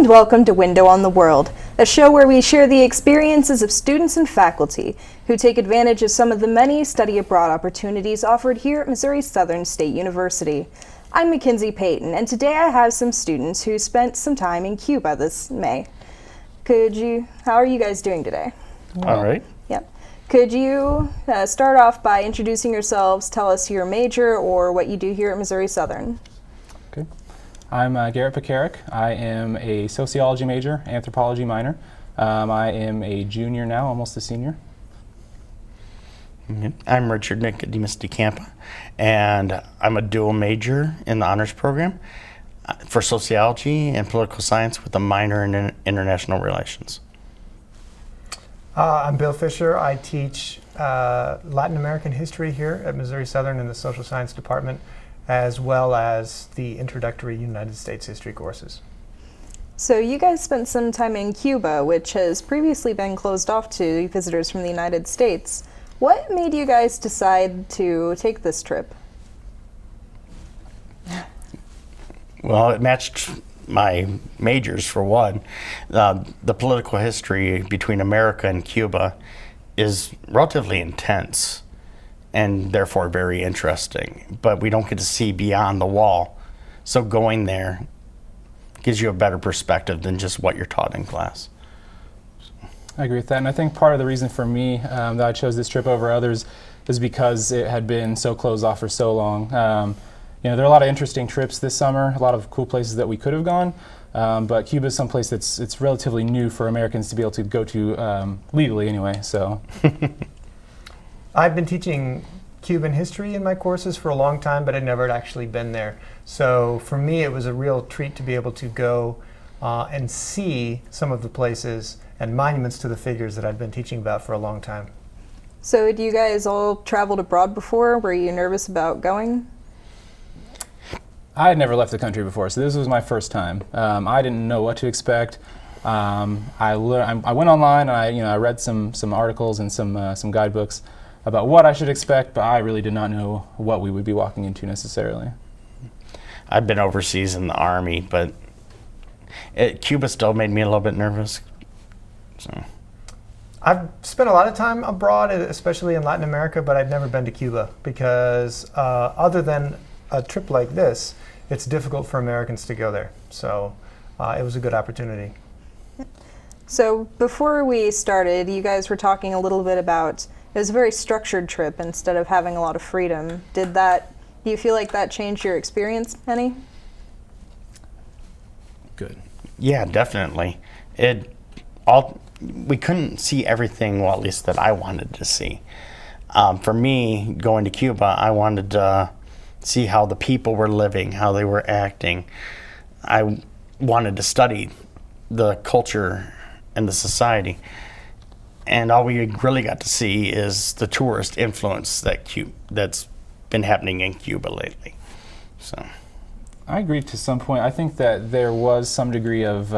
and welcome to Window on the World, a show where we share the experiences of students and faculty who take advantage of some of the many study abroad opportunities offered here at Missouri Southern State University. I'm McKinzie Payton, and today I have some students who spent some time in Cuba this May. How are you guys doing today? All right. Yep. Could you start off by introducing yourselves, tell us your major or what you do here at Missouri Southern? Okay. I'm Garrett Pekarek. I am a sociology major, anthropology minor. I am a junior now, almost a senior. I'm Richard Nicodemus DeCampa, and I'm a dual major in the honors program for sociology and political science with a minor in international relations. I'm Bill Fischer. I teach Latin American history here at Missouri Southern in the social science department, as well as the introductory United States history courses. So you guys spent some time in Cuba, which has previously been closed off to visitors from the United States. What made you guys decide to take this trip? Well, it matched my majors for one. The political history between America and Cuba is relatively intense and therefore very interesting, but we don't get to see beyond the wall. So going there gives you a better perspective than just what you're taught in class. I agree with that, and I think part of the reason for me that I chose this trip over others is because it had been so closed off for so long. There are a lot of interesting trips this summer, a lot of cool places that we could have gone, but Cuba is someplace it's relatively new for Americans to be able to go to legally anyway. So. I've been teaching Cuban history in my courses for a long time, but I'd never actually been there. So for me, it was a real treat to be able to go and see some of the places and monuments to the figures that I've been teaching about for a long time. So had you guys all traveled abroad before? Were you nervous about going? I had never left the country before, so this was my first time. I didn't know what to expect. I went online and I read some articles and some guidebooks about what I should expect, but I really did not know what we would be walking into necessarily. I've been overseas in the Army, but Cuba still made me a little bit nervous. So. I've spent a lot of time abroad, especially in Latin America, but I'd never been to Cuba because other than a trip like this, it's difficult for Americans to go there. So it was a good opportunity. So before we started, you guys were talking a little bit about it was a very structured trip instead of having a lot of freedom. Do you feel like that changed your experience any? Good. Yeah, definitely. We couldn't see everything, well, at least that I wanted to see. For me, going to Cuba, I wanted to see how the people were living, how they were acting. I wanted to study the culture and the society. And all we really got to see is the tourist influence that's been happening in Cuba lately. So, I agree to some point. I think that there was some degree of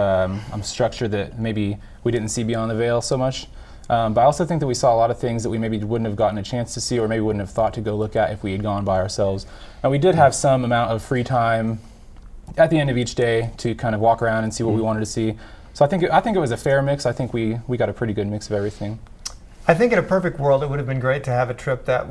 structure that maybe we didn't see beyond the veil so much. But I also think that we saw a lot of things that we maybe wouldn't have gotten a chance to see or maybe wouldn't have thought to go look at if we had gone by ourselves. And we did have some amount of free time at the end of each day to kind of walk around and see what we wanted to see. So I think it was a fair mix. I think we got a pretty good mix of everything. I think in a perfect world, it would have been great to have a trip that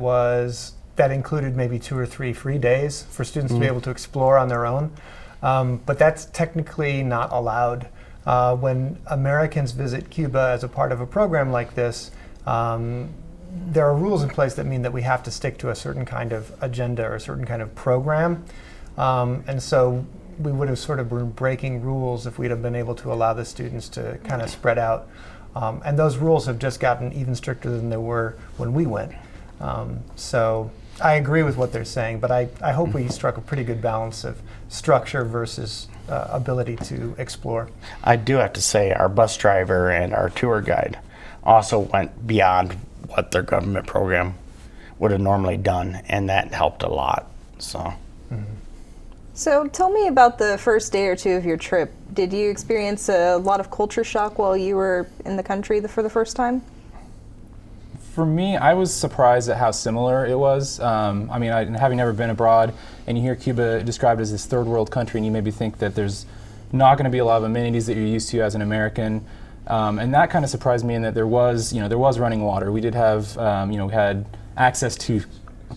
included maybe 2 or 3 free days for students to be able to explore on their own. But that's technically not allowed. When Americans visit Cuba as a part of a program like this, there are rules in place that mean that we have to stick to a certain kind of agenda or a certain kind of program. And so we would have sort of been breaking rules if we'd have been able to allow the students to kind of spread out. And those rules have just gotten even stricter than they were when we went. So I agree with what they're saying, but I hope we struck a pretty good balance of structure versus ability to explore. I do have to say our bus driver and our tour guide also went beyond what their government program would have normally done, and that helped a lot. So tell me about the first day or two of your trip. Did you experience a lot of culture shock while you were in the country for the first time? For me, I was surprised at how similar it was. Having never been abroad, and you hear Cuba described as this third world country, and you maybe think that there's not going to be a lot of amenities that you're used to as an American. And that kind of surprised me in that there was running water. We did have, we had access to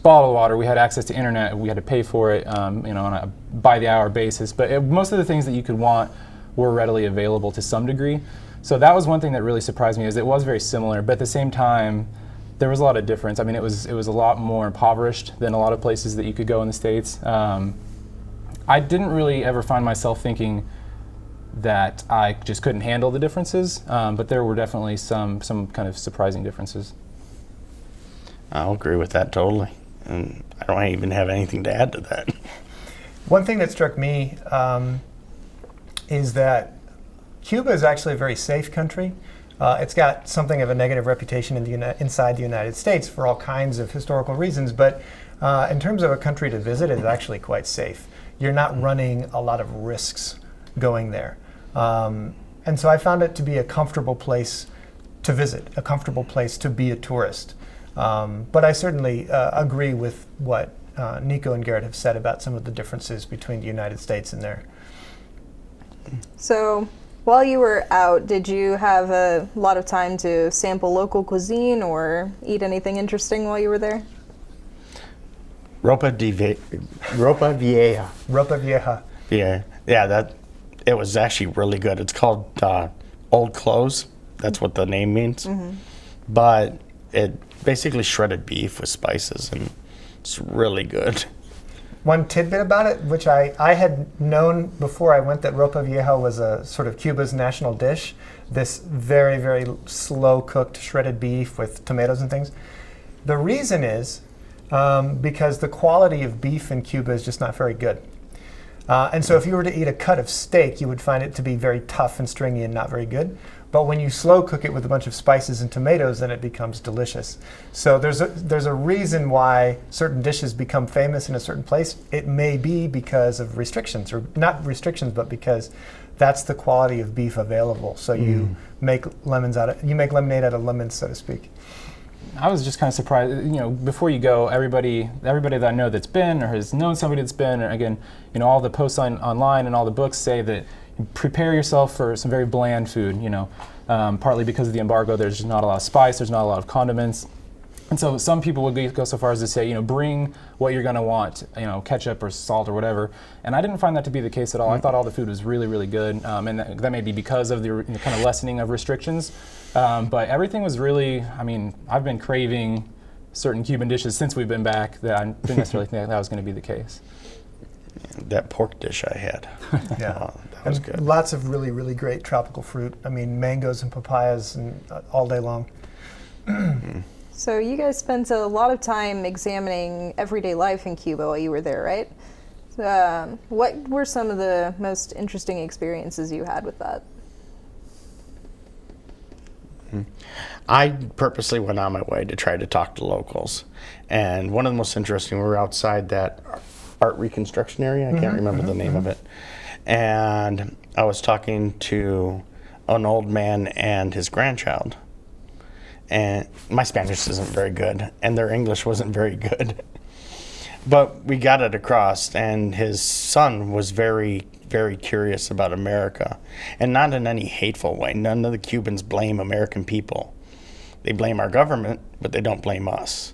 bottled water. We had access to internet. We had to pay for it, on a by-the-hour basis. But most of the things that you could want were readily available to some degree. So that was one thing that really surprised me, is it was very similar, but at the same time, there was a lot of difference. I mean, it was a lot more impoverished than a lot of places that you could go in the States. I didn't really ever find myself thinking that I just couldn't handle the differences, but there were definitely some kind of surprising differences. I'll agree with that totally, and I don't even have anything to add to that. One thing that struck me is that Cuba is actually a very safe country. It's got something of a negative reputation inside the United States for all kinds of historical reasons, but in terms of a country to visit, it's actually quite safe. You're not running a lot of risks going there. And so I found it to be a comfortable place to visit, a comfortable place to be a tourist. But I certainly agree with what Niko and Garrett have said about some of the differences between the United States and there. So, while you were out, did you have a lot of time to sample local cuisine or eat anything interesting while you were there? Ropa Vieja. Ropa Vieja. Yeah, it was actually really good. It's called Old Clothes. That's what the name means. Mm-hmm. But it basically shredded beef with spices, and it's really good. One tidbit about it, which I had known before I went, that ropa vieja was a sort of Cuba's national dish, this very, very slow-cooked shredded beef with tomatoes and things. The reason is because the quality of beef in Cuba is just not very good. And so if you were to eat a cut of steak, you would find it to be very tough and stringy and not very good. But when you slow cook it with a bunch of spices and tomatoes, then it becomes delicious. So there's a reason why certain dishes become famous in a certain place. It may be because of restrictions, or not restrictions, but because that's the quality of beef available. So you make lemonade out of lemons, so to speak. I was just kind of surprised. Before you go, everybody that I know that's been or has known somebody that's been, or again, all the posts online and all the books say that prepare yourself for some very bland food. Partly because of the embargo, there's just not a lot of spice, there's not a lot of condiments, and so some people would go so far as to say, bring what you're going to want, ketchup or salt or whatever. And I didn't find that to be the case at all. I thought all the food was really, really good, and that may be because of the kind of lessening of restrictions. But everything was really, I've been craving certain Cuban dishes since we've been back that I didn't necessarily think that was going to be the case. That pork dish I had. Yeah. That was good. Lots of really, really great tropical fruit. Mangoes and papayas and all day long. So you guys spent a lot of time examining everyday life in Cuba while you were there, right? What were some of the most interesting experiences you had with that? I purposely went on my way to try to talk to locals. And one of the most interesting, we were outside that art reconstruction area. I can't remember the name of it. And I was talking to an old man and his grandchild. And my Spanish isn't very good, and their English wasn't very good. But we got it across, and his son was very, very curious about America, and not in any hateful way. None of the Cubans blame American people. They blame our government, but they don't blame us.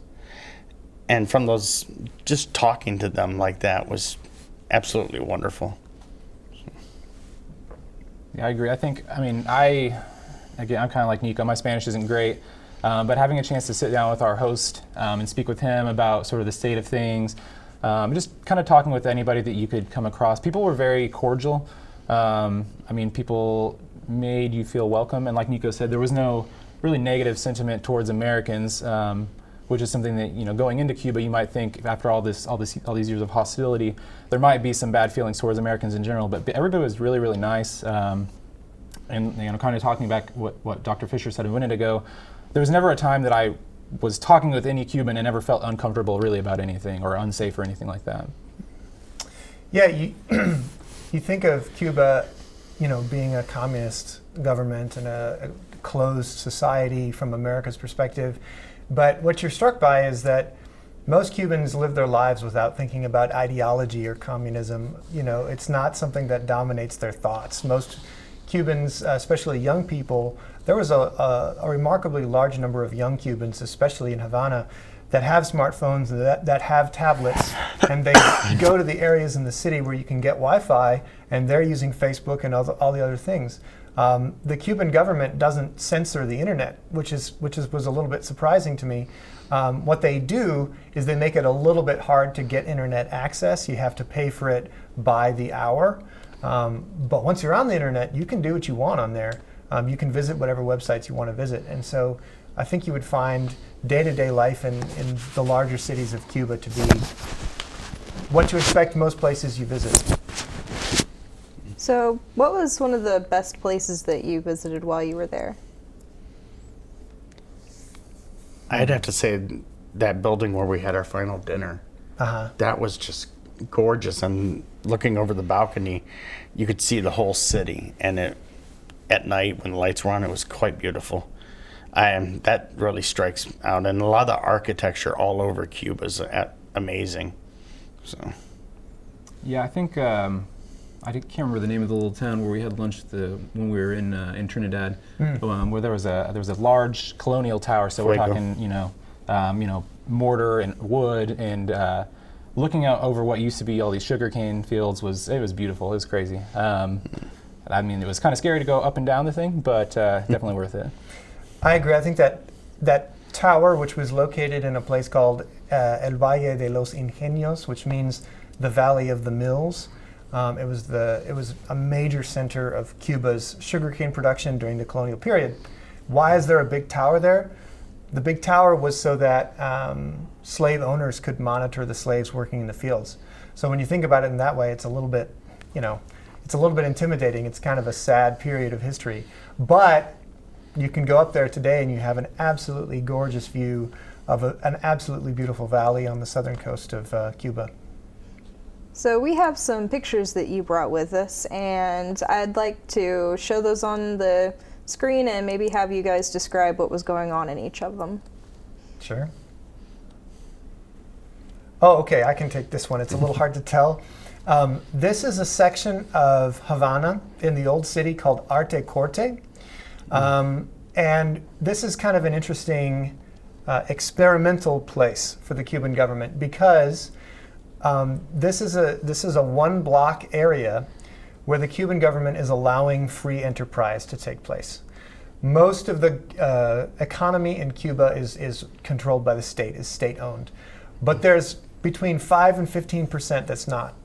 And from those, just talking to them like that was absolutely wonderful. Yeah, I agree. I'm kind of like Niko. My Spanish isn't great, but having a chance to sit down with our host and speak with him about sort of the state of things, just kind of talking with anybody that you could come across. People were very cordial. People made you feel welcome, and like Niko said, there was no really negative sentiment towards Americans, which is something that going into Cuba, you might think after all these years of hostility, there might be some bad feelings towards Americans in general. But everybody was really, really nice. And kind of talking back what Dr. Fischer said a minute ago, there was never a time that I was talking with any Cuban and never felt uncomfortable really about anything or unsafe or anything like that. Yeah, you think of Cuba, being a communist government and a closed society from America's perspective, but what you're struck by is that most Cubans live their lives without thinking about ideology or communism. You know, it's not something that dominates their thoughts. Most Cubans, especially young people, there was a remarkably large number of young Cubans, especially in Havana, that have smartphones, that have tablets, and they go to the areas in the city where you can get Wi-Fi, and they're using Facebook and all the other things. The Cuban government doesn't censor the internet, which was a little bit surprising to me. What they do is they make it a little bit hard to get internet access. You have to pay for it by the hour. But once you're on the internet, you can do what you want on there. You can visit whatever websites you want to visit. And so I think you would find day-to-day life in the larger cities of Cuba to be what you expect most places you visit. So, what was one of the best places that you visited while you were there? I'd have to say that building where we had our final dinner. That was just gorgeous. And looking over the balcony, you could see the whole city. And at night, when the lights were on, it was quite beautiful. That really strikes out. And a lot of the architecture all over Cuba is amazing. So, Yeah, I think I can't remember the name of the little town where we had lunch when we were in Trinidad, where there was a large colonial tower. So we're talking, mortar and wood, and looking out over what used to be all these sugarcane fields was beautiful. It was crazy. I mean, it was kind of scary to go up and down the thing, but definitely worth it. I agree. I think that tower, which was located in a place called El Valle de los Ingenios, which means the Valley of the Mills. It was a major center of Cuba's sugarcane production during the colonial period. Why is there a big tower there? The big tower was so that slave owners could monitor the slaves working in the fields. So when you think about it in that way, it's a little bit intimidating. It's kind of a sad period of history. But you can go up there today and you have an absolutely gorgeous view of an absolutely beautiful valley on the southern coast of Cuba. So we have some pictures that you brought with us, and I'd like to show those on the screen and maybe have you guys describe what was going on in each of them. Sure. Oh, okay, I can take this one. It's a little hard to tell. This is a section of Havana in the old city called Arte Corte. And this is kind of an interesting experimental place for the Cuban government because this is a one-block area where the Cuban government is allowing free enterprise to take place. Most of the economy in Cuba is controlled by the state, is state-owned. But there's between 5 and 15% that's not.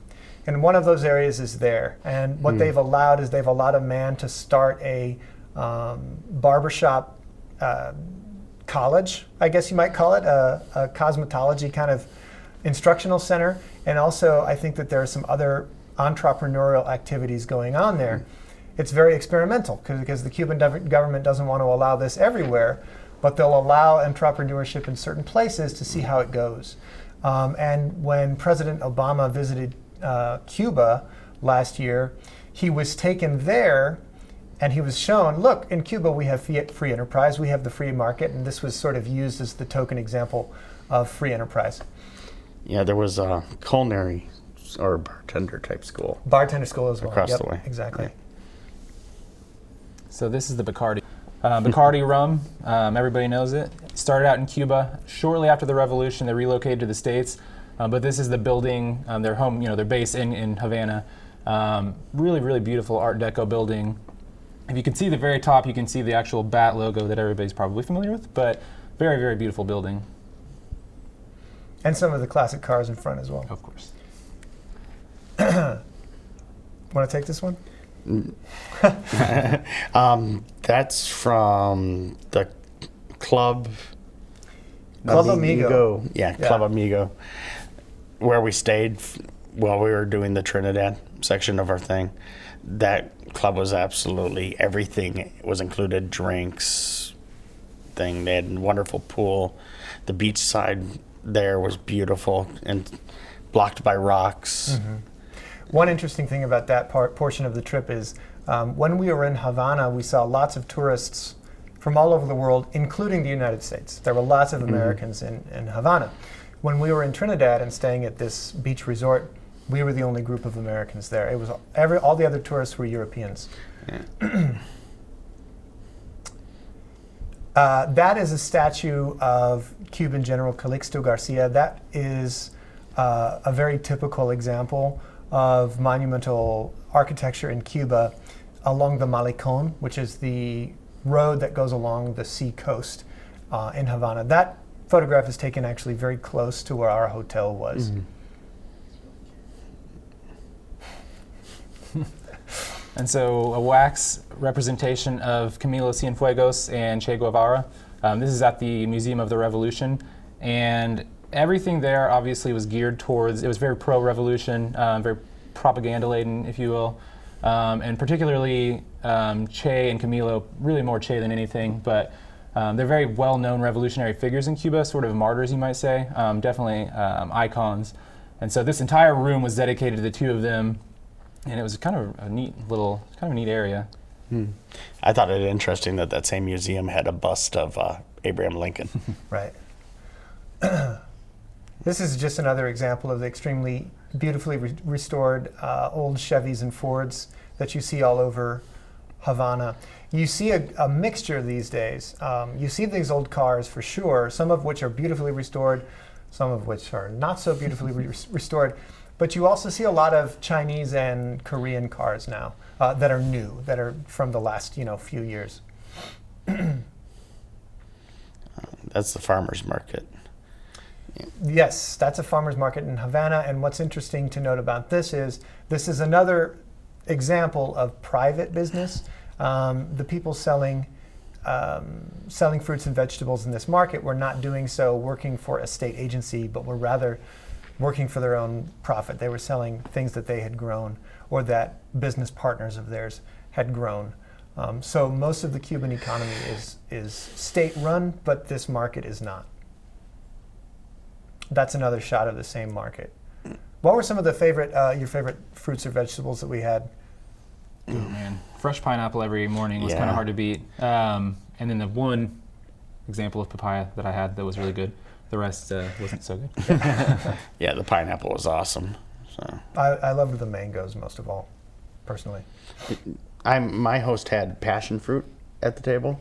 And one of those areas is there. And what they've allowed is they've allowed a man to start a barbershop college, I guess you might call it, a cosmetology kind of instructional center. And also, I think that there are some other entrepreneurial activities going on there. It's very experimental because the Cuban government doesn't want to allow this everywhere, but they'll allow entrepreneurship in certain places to see how it goes. And when President Obama visited Cuba last year, he was taken there and he was shown, look, in Cuba we have free enterprise, we have the free market, and this was sort of used as the token example of free enterprise. Yeah, there was a culinary or bartender type school. Bartender school as well. Across the way. Exactly. Right. So this is the Bacardi. Bacardi rum, everybody knows it. Started out in Cuba. Shortly after the revolution, they relocated to the States. But this is the building, their home, their base in Havana. Really, really beautiful Art Deco building. If you can see the very top, you can see the actual bat logo that everybody's probably familiar with, but very, very beautiful building. And some of the classic cars in front as well. Of course. Want to take this one? That's from the Club Amigo. Yeah, Club Amigo, where we stayed while we were doing the Trinidad section of our thing. That club was absolutely everything was included, drinks, thing. They had a wonderful pool. The beach side there was beautiful and blocked by rocks. Mm-hmm. One interesting thing about that portion of the trip is when we were in Havana, we saw lots of tourists from all over the world, including the United States. There were lots of Americans in Havana. when we were in Trinidad and staying at this beach resort, we were the only group of Americans there. It was all the other tourists were Europeans. Yeah. That is a statue of Cuban General Calixto Garcia. That is a very typical example of monumental architecture in Cuba along the Malecón, which is the road that goes along the sea coast in Havana. That photograph is taken actually very close to where our hotel was. And so a wax representation of Camilo Cienfuegos and Che Guevara. This is at the Museum of the Revolution. And everything there obviously was geared towards, it was very pro-revolution, very propaganda-laden, if you will. And particularly Che and Camilo, really more Che than anything, but they're very well-known revolutionary figures in Cuba, sort of martyrs, you might say, definitely icons. And so this entire room was dedicated to the two of them, and it was kind of a neat area. I thought it interesting that that same museum had a bust of Abraham Lincoln. Right. This is just another example of the extremely beautifully restored old Chevys and Fords that you see all over Havana. You see a mixture these days. You see these old cars for sure, some of which are beautifully restored, some of which are not so beautifully restored. But you also see a lot of Chinese and Korean cars now that are new, that are from the last few years. That's the farmer's market. Yes, that's a farmer's market in Havana. And what's interesting to note about this is another example of private business. The people selling fruits and vegetables in this market were not doing so working for a state agency, but were rather working for their own profit. They were selling things that they had grown or that business partners of theirs had grown. So most of the Cuban economy is state-run, but this market is not. That's another shot of the same market. What were some of the your favorite fruits or vegetables that we had? Oh man, fresh pineapple every morning was kind of hard to beat. And then the one example of papaya that I had that was really good. The rest wasn't so good. Yeah, the pineapple was awesome. So I loved the mangoes most of all, personally. my host had passion fruit at the table.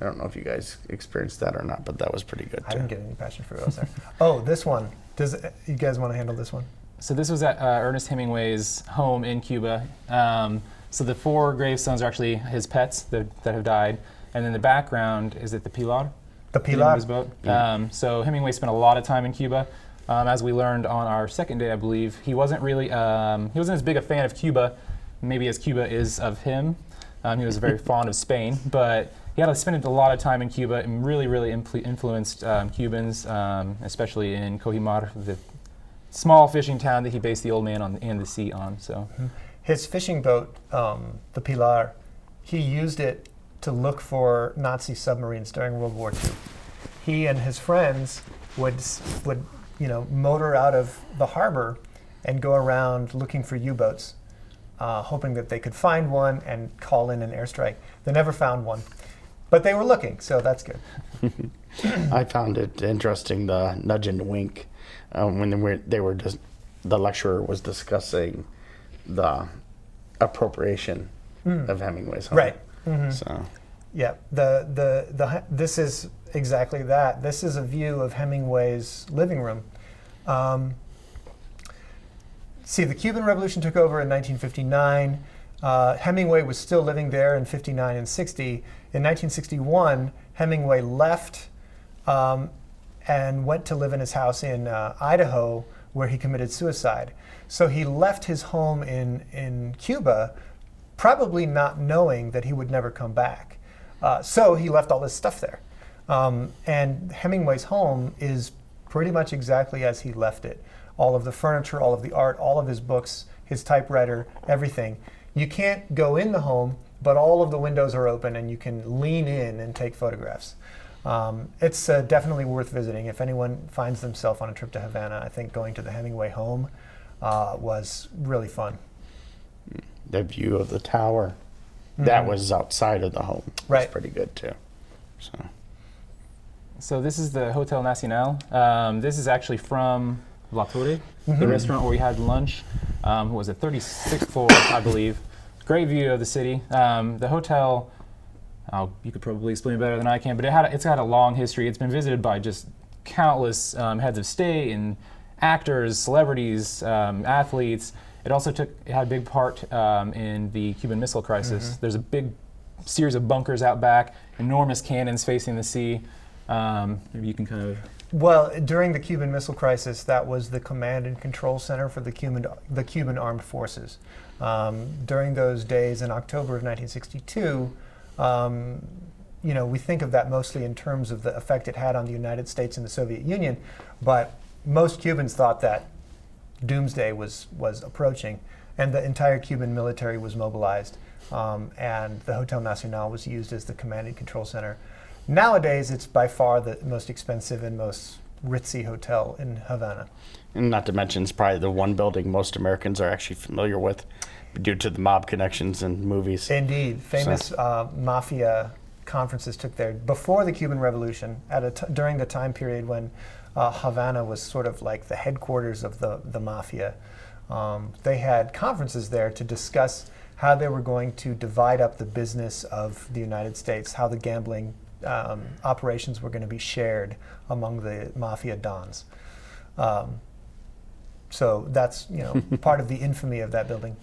I don't know if you guys experienced that or not, but that was pretty good too. I didn't get any passion fruit. I was there. Oh, this one. You guys want to handle this one? So this was at Ernest Hemingway's home in Cuba. So the 4 gravestones are actually his pets that have died. And then the background is at the Pilar. The Pilar. His boat. So Hemingway spent a lot of time in Cuba. As we learned on our second day, I believe, he wasn't as big a fan of Cuba, maybe as Cuba is of him. He was very fond of Spain, but he had spent a lot of time in Cuba and really influenced Cubans, especially in Cojimar, the small fishing town that he based the Old Man on and the Sea on. So, his fishing boat, the Pilar, he used it to look for Nazi submarines during World War II. He and his friends would motor out of the harbor and go around looking for U-boats, hoping that they could find one and call in an airstrike. They never found one, but they were looking, so that's good. I found it interesting, the nudge and wink, when the lecturer was discussing the appropriation of Hemingway's home. Right. So. Yeah, this is exactly that. This is a view of Hemingway's living room. See, the Cuban Revolution took over in 1959. Hemingway was still living there in 59 and 60. In 1961, Hemingway left and went to live in his house in Idaho, where he committed suicide. So he left his home in Cuba, probably not knowing that he would never come back. So he left all this stuff there. And Hemingway's home is pretty much exactly as he left it. All of the furniture, all of the art, all of his books, his typewriter, everything. You can't go in the home, but all of the windows are open and you can lean in and take photographs. It's definitely worth visiting. If anyone finds themselves on a trip to Havana, I think going to the Hemingway home was really fun. The view of the tower, that was outside of the home. Right. It's pretty good too. So. So this is the Hotel Nacional. This is actually from La Torre, the restaurant where we had lunch. What was it, 36th floor, I believe. Great view of the city. The hotel, you could probably explain better than I can, but it's got a long history. It's been visited by just countless heads of state and actors, celebrities, athletes. It also had a big part in the Cuban Missile Crisis. There's a big series of bunkers out back, enormous cannons facing the sea. Maybe you can kind of... Well, during the Cuban Missile Crisis, that was the command and control center for the Cuban Armed Forces. During those days in October of 1962, we think of that mostly in terms of the effect it had on the United States and the Soviet Union, but most Cubans thought that doomsday was approaching, and the entire Cuban military was mobilized, and the Hotel Nacional was used as the command and control center. Nowadays, it's by far the most expensive and most ritzy hotel in Havana. And not to mention, it's probably the one building most Americans are actually familiar with due to the mob connections and movies. Indeed. Famous mafia conferences took there before the Cuban Revolution, during the time period when Havana was sort of like the headquarters of the mafia. They had conferences there to discuss how they were going to divide up the business of the United States, how the gambling operations were going to be shared among the mafia dons. So that's part of the infamy of that building.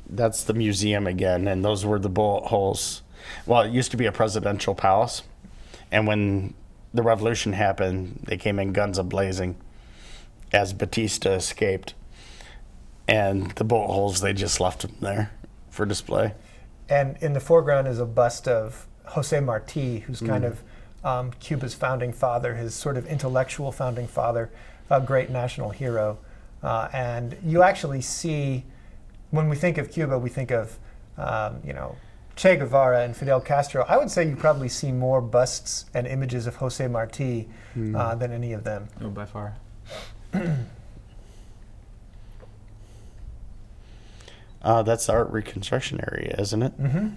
That's the museum again, and those were the bullet holes. Well, it used to be a presidential palace, and when the revolution happened, they came in guns a-blazing as Batista escaped. And the bullet holes, they just left them there for display. And in the foreground is a bust of Jose Marti, who's kind of Cuba's founding father, his sort of intellectual founding father, a great national hero. And you actually see, when we think of Cuba, we think of, Che Guevara and Fidel Castro. I would say you probably see more busts and images of Jose Marti than any of them. Oh, by far. That's the art reconstruction area, isn't it? Mm-hmm.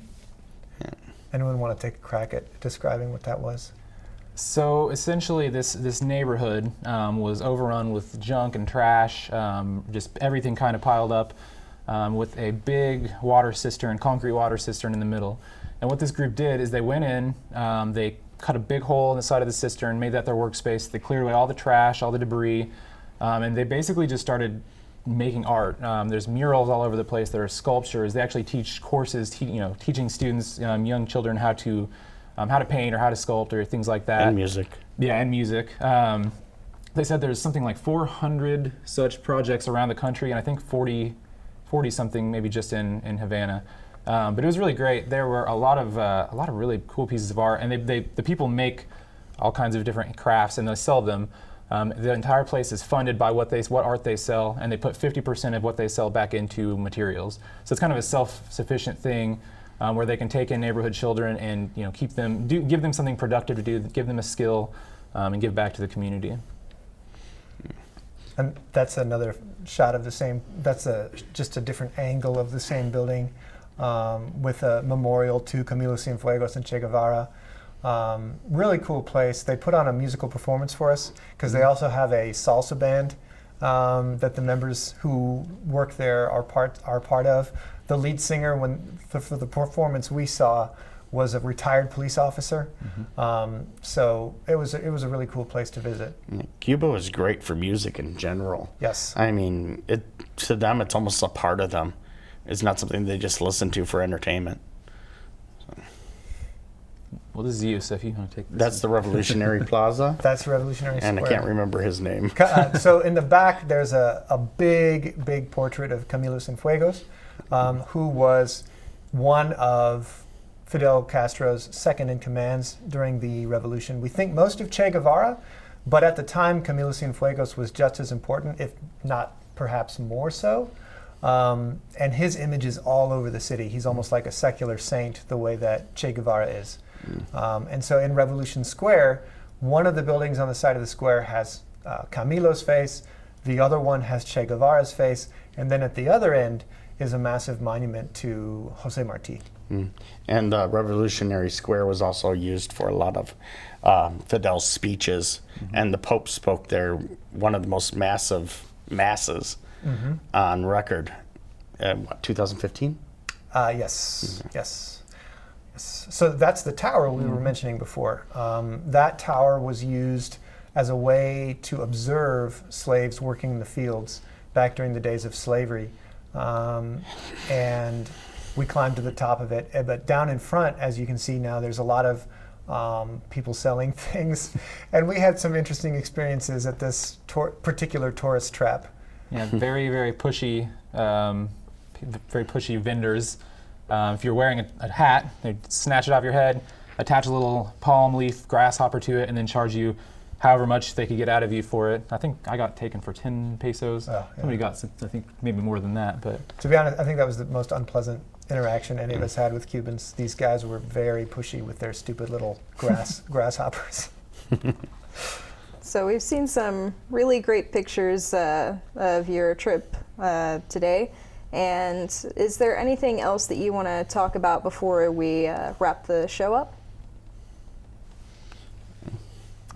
Yeah. Anyone want to take a crack at describing what that was? So essentially this neighborhood was overrun with junk and trash, just everything kind of piled up, with a big concrete water cistern in the middle. And what this group did is they went in, they cut a big hole in the side of the cistern, made that their workspace, they cleared away all the trash, all the debris, and they basically just started making art. There's murals all over the place. There are sculptures. They actually teach courses, teaching students, young children how to paint or how to sculpt or things like that. And music. Yeah, and music. They said there's something like 400 such projects around the country, and I think 40 something maybe just in Havana. But it was really great. There were a lot of really cool pieces of art, and the people make all kinds of different crafts and they sell them. The entire place is funded by what art they sell, and they put 50% of what they sell back into materials. So it's kind of a self-sufficient thing where they can take in neighborhood children and give them something productive to do, give them a skill, and give back to the community. And that's another shot of the same. That's just a different angle of the same building, with a memorial to Camilo Cienfuegos and Che Guevara. Really cool place. They put on a musical performance for us because they also have a salsa band that the members who work there are part of. The lead singer, for the performance we saw, was a retired police officer. So it was a really cool place to visit. Cuba was great for music in general. Yes. I mean, to them, it's almost a part of them. It's not something they just listen to for entertainment. Well, this is you, so if you want to take this. That's the Revolutionary Plaza. That's Revolutionary Square. And I can't remember his name. So in the back, there's a big portrait of Camilo Cienfuegos, who was one of Fidel Castro's second-in-commands during the revolution. We think most of Che Guevara, but at the time, Camilo Cienfuegos was just as important, if not perhaps more so. And his image is all over the city. He's almost like a secular saint, the way that Che Guevara is. And so in Revolution Square, one of the buildings on the side of the square has Camilo's face, the other one has Che Guevara's face, And then at the other end is a massive monument to Jose Marti. And Revolutionary Square was also used for a lot of Fidel's speeches, and the Pope spoke there, one of the most massive masses on record. 2015? Yes, yes. So that's the tower we were mentioning before. That tower was used as a way to observe slaves working in the fields back during the days of slavery. And we climbed to the top of it. But down in front, as you can see now, there's a lot of people selling things. And we had some interesting experiences at this particular tourist trap. Yeah, very, very pushy vendors. If you're wearing a hat, they snatch it off your head, attach a little palm leaf grasshopper to it, and then charge you however much they could get out of you for it. I think I got taken for 10 pesos. Oh, yeah. Somebody got, I think, maybe more than that. But to be honest, I think that was the most unpleasant interaction any of us had with Cubans. These guys were very pushy with their stupid little grasshoppers. So we've seen some really great pictures of your trip today. And is there anything else that you want to talk about before we wrap the show up?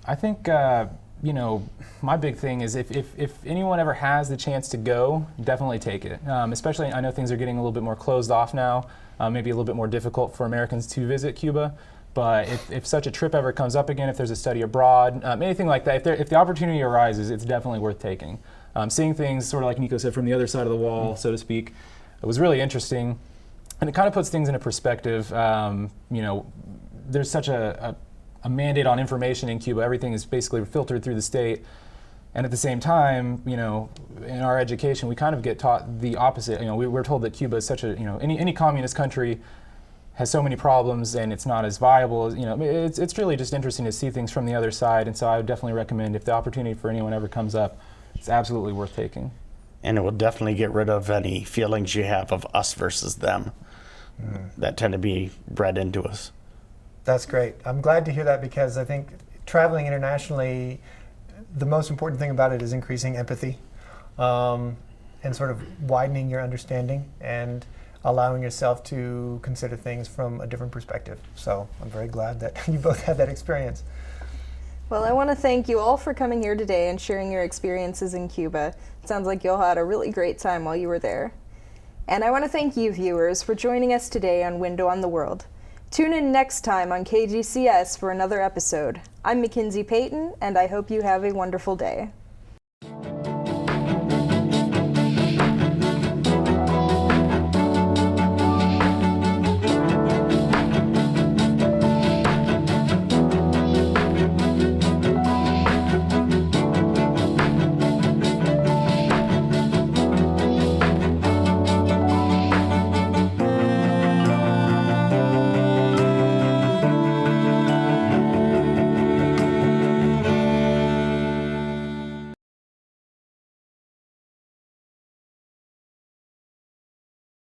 I think, my big thing is if anyone ever has the chance to go, definitely take it. Especially, I know things are getting a little bit more closed off now, maybe a little bit more difficult for Americans to visit Cuba. But if such a trip ever comes up again, if there's a study abroad, anything like that, if the opportunity arises, it's definitely worth taking. Seeing things sort of like Niko said from the other side of the wall, so to speak, it was really interesting. And it kind of puts things into perspective. There's such a mandate on information in Cuba. Everything is basically filtered through the state. And at the same time, in our education, we kind of get taught the opposite. We're told that Cuba is such a, any communist country has so many problems and it's not as viable. It's really just interesting to see things from the other side. And so I would definitely recommend, if the opportunity for anyone ever comes up, it's absolutely worth taking. And it will definitely get rid of any feelings you have of us versus them that tend to be bred into us. That's great. I'm glad to hear that, because I think traveling internationally, the most important thing about it is increasing empathy and sort of widening your understanding and allowing yourself to consider things from a different perspective. So I'm very glad that you both had that experience. Well, I want to thank you all for coming here today and sharing your experiences in Cuba. It sounds like you all had a really great time while you were there. And I want to thank you, viewers, for joining us today on Window on the World. Tune in next time on KGCS for another episode. I'm McKinzie Payton, and I hope you have a wonderful day.